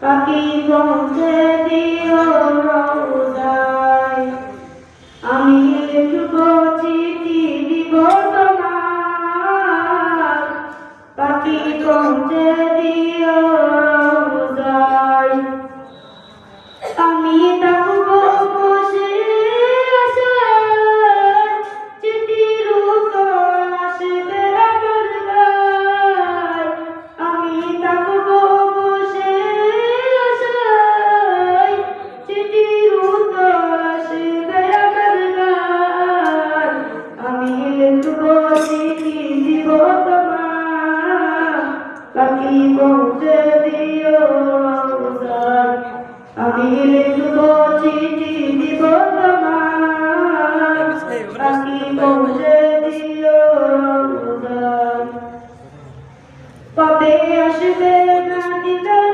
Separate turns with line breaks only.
পাখি পৌঁছে দিও রওজায়। আমি লিখব চিঠি দিব তোমার, পাখি পৌঁছে দিও রওজায়। আমি থাকবো বসে আশায়, চিঠির উত্তর আসবে আমার গায়। আমি থাকবো বসে আশায়, চিঠির উত্তর আসবে আমার গায়। আমি লিখবো চিঠি দিব তোমার, পাখি পৌঁছে দিও রওজায়। আমি লিখবো চিঠি দিব তোমার, পাখি পৌঁছে দিও রওজায়। কবে আসবে না দিদার